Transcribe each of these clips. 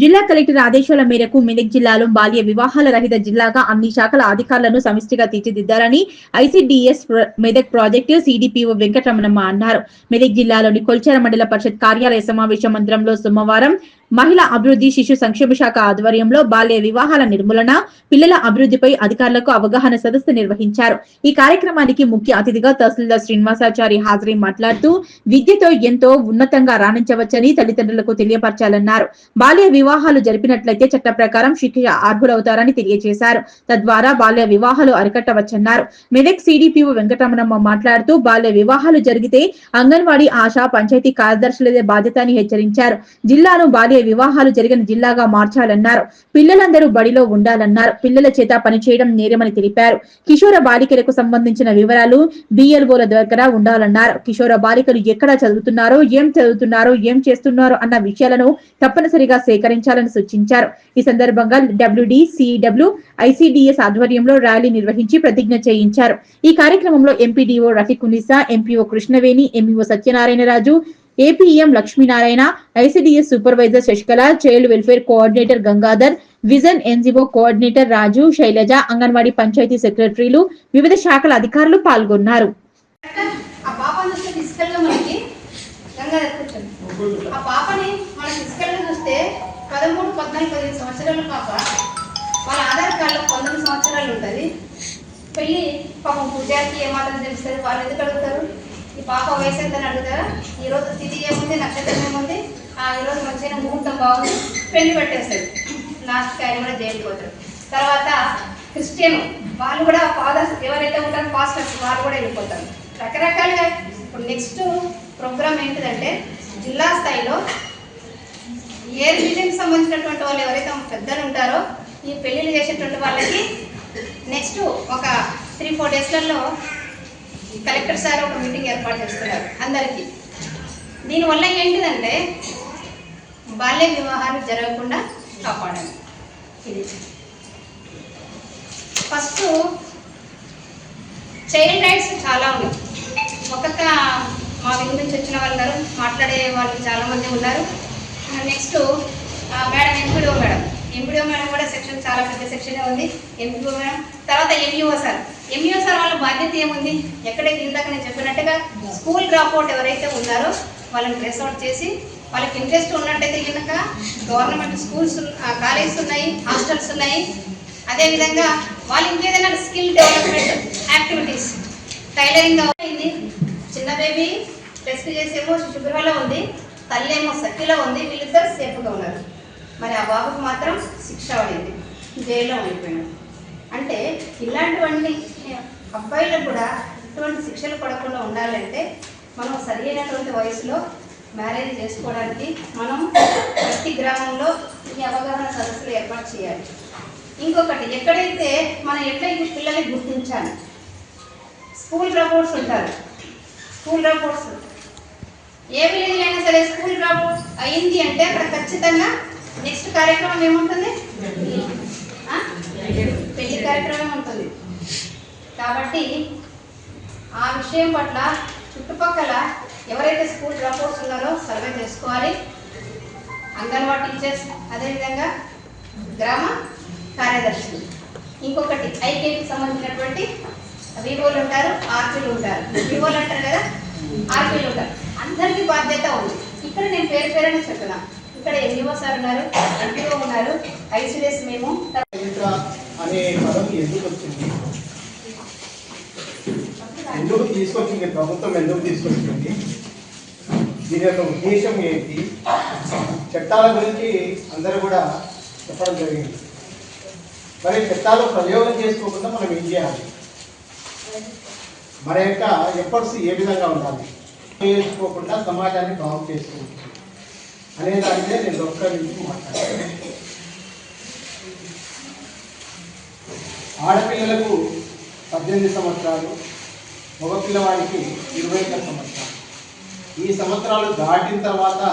జిల్లా కలెక్టర్ ఆదేశాల మేరకు మెదక్ జిల్లాలో బాల్య వివాహాల రహిత జిల్లాగా అన్ని శాఖల అధికారులను సమిష్టిగా తీర్చిదిద్దారని ICDS Medak project CDPO Venkataramanamma అన్నారు. మెదక్ జిల్లాలోని కొల్చార మండల పరిషత్ కార్యాలయ సమావేశ మందిరంలో సోమవారం మహిళా అభివృద్ధి శిశు సంక్షేమ శాఖ ఆధ్వర్యంలో బాల్య వివాహాల నిర్మూలన, పిల్లల అభివృద్ధిపై అధికారులకు అవగాహన సదస్సు నిర్వహించారు. ఈ కార్యక్రమానికి ముఖ్య అతిథిగా తహసీల్దార్ శ్రీనివాసాచారి హాజరై మాట్లాడుతూ విద్యతో ఎంతో ఉన్నతంగా రాణించవచ్చని తల్లిదండ్రులకు తెలియపరచాలన్నారు. బాల్య వివాహాలు జరిపినట్లయితే చట్ట ప్రకారం శిక్ష అర్హులవుతారని తెలియజేశారు. తద్వారా బాల్య వివాహాలు అరికట్టవచ్చన్నారు. మెదక్ సిడిపిఓ వెంకటరమణమ్మ మాట్లాడుతూ బాల్య వివాహాలు జరిగితే అంగన్వాడీ, ఆశా, పంచాయతీ కార్యదర్శులదే బాధ్యత అని హెచ్చరించారు. జిల్లాను బాల్య వివాహాలు జరిగిన జిల్లాగా మార్చాలన్నారు. పిల్లలందరూ బడిలో ఉండాలన్నారు. పిల్లల చేత పనిచేయడం నేరమని తెలిపారు. కిషోర బాలికలకు సంబంధించిన వివరాలు బిఎల్ఓల దగ్గర ఉండాలన్నారు. కిషోర బాలికలు ఎక్కడ చదువుతున్నారో, ఏం చేస్తున్నారో అన్న విషయాలను తప్పనిసరిగా సేకరించాలని సూచించారు. ఈ సందర్భంగా డబ్ల్యూడి, సిడబ్ల్యూ, ఐసిడిఎస్ ఆధ్వర్యంలో ర్యాలీ నిర్వహించి ప్రతిజ్ఞ చేయించారు. ఈ కార్యక్రమంలో MPDO Rafikunisa, MPO Krishnaveni, MEO Satyanarayanaraju, APM Lakshminarayana, ICDS supervisor Sasikala, child welfare coordinator Gangadhar, vision NGO coordinator Raju, Sailaja, anganwadi panchayat సెక్రటరీలు, వివిధ శాఖల అధికారులు పాల్గొన్నారు. పెళ్లి పాపం పూజారికి ఏమాత్రం తెలుస్తుంది, వాళ్ళు ఎందుకు అడుగుతారు? ఈ పాప వయసు ఎంత అడుగుతారా? ఈరోజు తిథి ఏముంది, నక్షత్రం ఏముంది, ఈరోజు మంచిగా ముహూర్తం బాగుంది, పెళ్లి పెట్టేస్తారు. లాస్ట్కి ఆయన కూడా జైలుకి పోతారు. తర్వాత క్రిస్టియన్ వాళ్ళు కూడా ఫాదర్స్ ఎవరైతే ఉంటారో పాస్టర్స్ వాళ్ళు కూడా వెళ్ళిపోతారు. రకరకాలుగా ఇప్పుడు నెక్స్ట్ ప్రోగ్రామ్ ఏంటిదంటే జిల్లా స్థాయిలో ఏ రిలీజన్కి సంబంధించినటువంటి వాళ్ళు ఎవరైతే పెద్దలు ఉంటారో ఈ పెళ్ళిళ్ళు చేసేటువంటి వాళ్ళకి నెక్స్ట్ ఒక 3-4 డేస్లలో కలెక్టర్ సార్ ఒక మీటింగ్ ఏర్పాటు చేస్తున్నారు అందరికీ. దీనివల్ల ఏంటిదంటే బాల్య వివాహాలు జరగకుండా కాపాడాలి. ఇది ఫస్ట్ చైల్డ్ రైట్స్ చాలా ఉన్నాయి. ఒక్కొక్క మా వింగ్ నుంచి వచ్చిన వాళ్ళు మాట్లాడే వాళ్ళు చాలామంది ఉన్నారు. నెక్స్ట్ మేడం ఎంపీడీఓ మేడం కూడా సెక్షన్ చాలా పెద్ద సెక్షనే ఉంది. ఎంపీఓ మేడం తర్వాత ఎంఈఓ సార్ వాళ్ళ బాధ్యత ఏముంది? ఎక్కడైతే ఇందాక నేను చెప్పినట్టుగా స్కూల్ డ్రాప్అవుట్ ఎవరైతే ఉన్నారో వాళ్ళని ట్రేస్ అవుట్ చేసి వాళ్ళకి ఇంట్రెస్ట్ ఉన్నట్టయితే కనుక గవర్నమెంట్ స్కూల్స్, కాలేజెస్ ఉన్నాయి, హాస్టల్స్ ఉన్నాయి. అదేవిధంగా వాళ్ళు ఇంకేదైనా స్కిల్ డెవలప్మెంట్ యాక్టివిటీస్, టైలరింగ్ అయింది, చిన్న బేబీ టెస్ట్ చేసేమో శుభ్రలో ఉంది, తల్లి ఏమో సఖిలో ఉంది, వీళ్ళిద్దరు సేఫ్గా ఉన్నారు. మరి ఆ బాబుకు మాత్రం శిక్ష పడింది, జైల్లో ఉండిపోయినాడు. అంటే ఇలాంటివన్నీ అబ్బాయిలకు కూడా ఇటువంటి శిక్షలు పడకుండా ఉండాలంటే మనం సరైనటువంటి వయసులో మ్యారేజ్ చేసుకోవడానికి మనం ప్రతి గ్రామంలో ఈ అవగాహన సదస్సులు ఏర్పాటు చేయాలి. ఇంకొకటి, ఎక్కడైతే మనం ఎట్లయితే పిల్లల్ని గుర్తించాలి, స్కూల్ డ్రాప్అవుట్స్ ఉంటారు. స్కూల్ డ్రాప్అవుట్స్ ఏ విలేజ్ అయినా సరే స్కూల్ డ్రాప్అవుట్ అయింది అంటే అక్కడ ఖచ్చితంగా నెక్స్ట్ కార్యక్రమం ఏముంటుంది? పెళ్లి కార్యక్రమం ఉంటుంది. కాబట్టి ఆ విషయం పట్ల చుట్టుపక్కల ఎవరైతే స్కూల్ డ్రాప్అవుట్స్ ఉన్నారో సర్వే చేసుకోవాలి. అంగన్వాడీ టీచర్స్, అదేవిధంగా గ్రామ కార్యదర్శులు, ఇంకొకటి ఐకేకి సంబంధించినటువంటి వివోలు ఉంటారు, ఆర్పీలు ఉంటారు. వివోలు అంటారు కదా, ఆర్పీలు ఉంటారు. అందరికీ బాధ్యత ఉంది. ఇక్కడ నేను పేరుని చెప్తున్నా. ఇక్కడ ఎంఈఓ సార్ ఉన్నారు, ఎంపీఓ ఉన్నారు, ఐసిడిఎస్ మేము. అనే పదం ఎందుకు వచ్చింది, ఎందుకు తీసుకొచ్చింది ప్రభుత్వం, ఎందుకు తీసుకొచ్చింది, దీని యొక్క ఉద్దేశం ఏంటి, చట్టాల గురించి అందరూ కూడా చెప్పడం జరిగింది. మరి చట్టాలు ప్రయోగం చేసుకోకుండా మనం ఏం చేయాలి, మన యొక్క ఎఫర్ట్స్ ఏ విధంగా ఉండాలి, చేసుకోకుండా సమాజాన్ని బాగు చేసుకోవచ్చు అనే దాని మీద నేను ఒక్క నుంచి మాట్లాడాను. ఆడపిల్లలకు 18 సంవత్సరాలు, మగపిల్లవాడికి 21 సంవత్సరాలు. ఈ సంవత్సరాలు దాటిన తర్వాత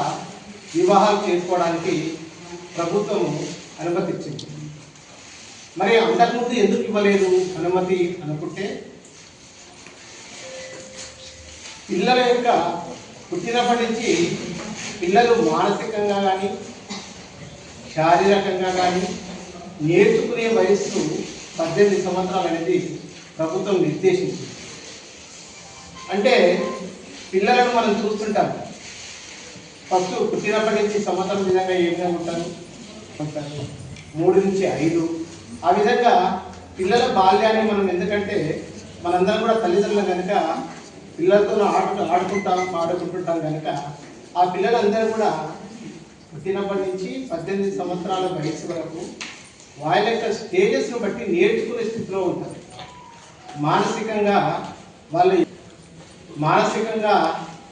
వివాహాలు చేసుకోవడానికి ప్రభుత్వము అనుమతిచ్చింది. మరి అంతకుముందు ఎందుకు ఇవ్వలేదు అనుమతి అనుకుంటే, పిల్లల యొక్క పుట్టినప్పటి నుంచి పిల్లలు మానసికంగా కానీ శారీరకంగా కానీ నేర్చుకునే వయస్సు 18 సంవత్సరాలు అనేది ప్రభుత్వం నిర్దేశించింది. అంటే పిల్లలను మనం చూస్తుంటాం, ఫస్ట్ పుట్టినప్పటి నుంచి సంవత్సరం విధంగా ఏ విధంగా ఉంటారు, 3 నుంచి 5. ఆ విధంగా పిల్లల బాల్యాన్ని మనం, ఎందుకంటే మనందరం కూడా తల్లిదండ్రులు కనుక పిల్లలతో ఆడుకుంటుంటాం కనుక ఆ పిల్లలందరూ కూడా పుట్టినప్పటి నుంచి 18 సంవత్సరాల వయసు వరకు వాళ్ళ యొక్క స్టేజెస్ను బట్టి నేర్చుకునే స్థితిలో ఉంటారు. మానసికంగా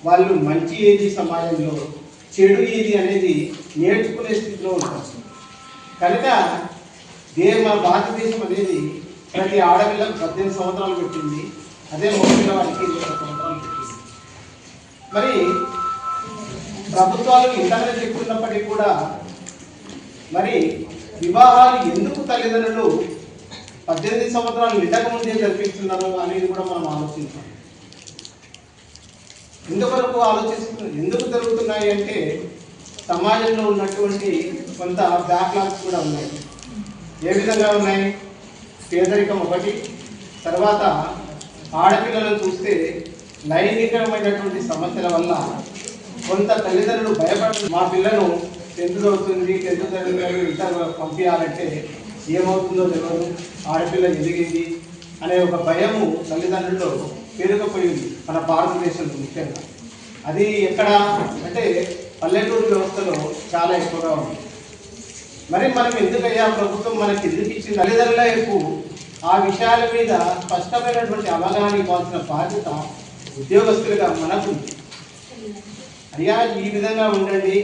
వాళ్ళు మంచి ఏది సమాజంలో, చెడు ఏది అనేది నేర్చుకునే స్థితిలో ఉంటారు. కనుక మన భారతదేశం అనేది ప్రతి ఆడపిల్లకు 18 సంవత్సరాలు పెట్టింది, అదే మగపిల్ల వారికి 20 సంవత్సరాలు పెట్టింది. మరి ప్రభుత్వాలు ఇంతగానే చెప్తున్నప్పటికీ కూడా మరి వివాహాలు ఎందుకు తల్లిదండ్రులు 18 సంవత్సరాలు నిండక ముందే జరిపిస్తున్నారు అనేది కూడా మనం ఆలోచించాలి. ఎందుకు జరుగుతున్నాయి అంటే సమాజంలో ఉన్నటువంటి కొంత బ్యాక్లాగ్స్ కూడా ఉన్నాయి. ఏ విధంగా ఉన్నాయి? పేదరికం ఒకటి, తర్వాత ఆడపిల్లలను చూస్తే లైంగికమైనటువంటి సమస్యల వల్ల కొంత తల్లిదండ్రులు భయపడుతుంది. మా పిల్లను 10th చదువుతుంది, 10th చదివినారు, ఇంటర్ పంపించాలంటే ఏమవుతుందో తెలియదు, ఆడపిల్ల ఎదిగింది అనే ఒక భయము తల్లిదండ్రుల్లో పెరిగిపోయింది మన భారతదేశంలో ముఖ్యంగా. అది ఎక్కడ అంటే పల్లెటూరు వ్యవస్థలో చాలా ఎక్కువగా ఉంది. మరి మనం ఎందుకయ్యా ప్రభుత్వం మనకి ఎందుకు ఇచ్చింది? తల్లిదండ్రుల వైపు ఆ విషయాల మీద స్పష్టమైనటువంటి అవగాహన ఇవ్వాల్సిన బాధ్యత ఉద్యోగస్తులుగా మనకు. అయ్యా ఈ విధంగా ఉండండి,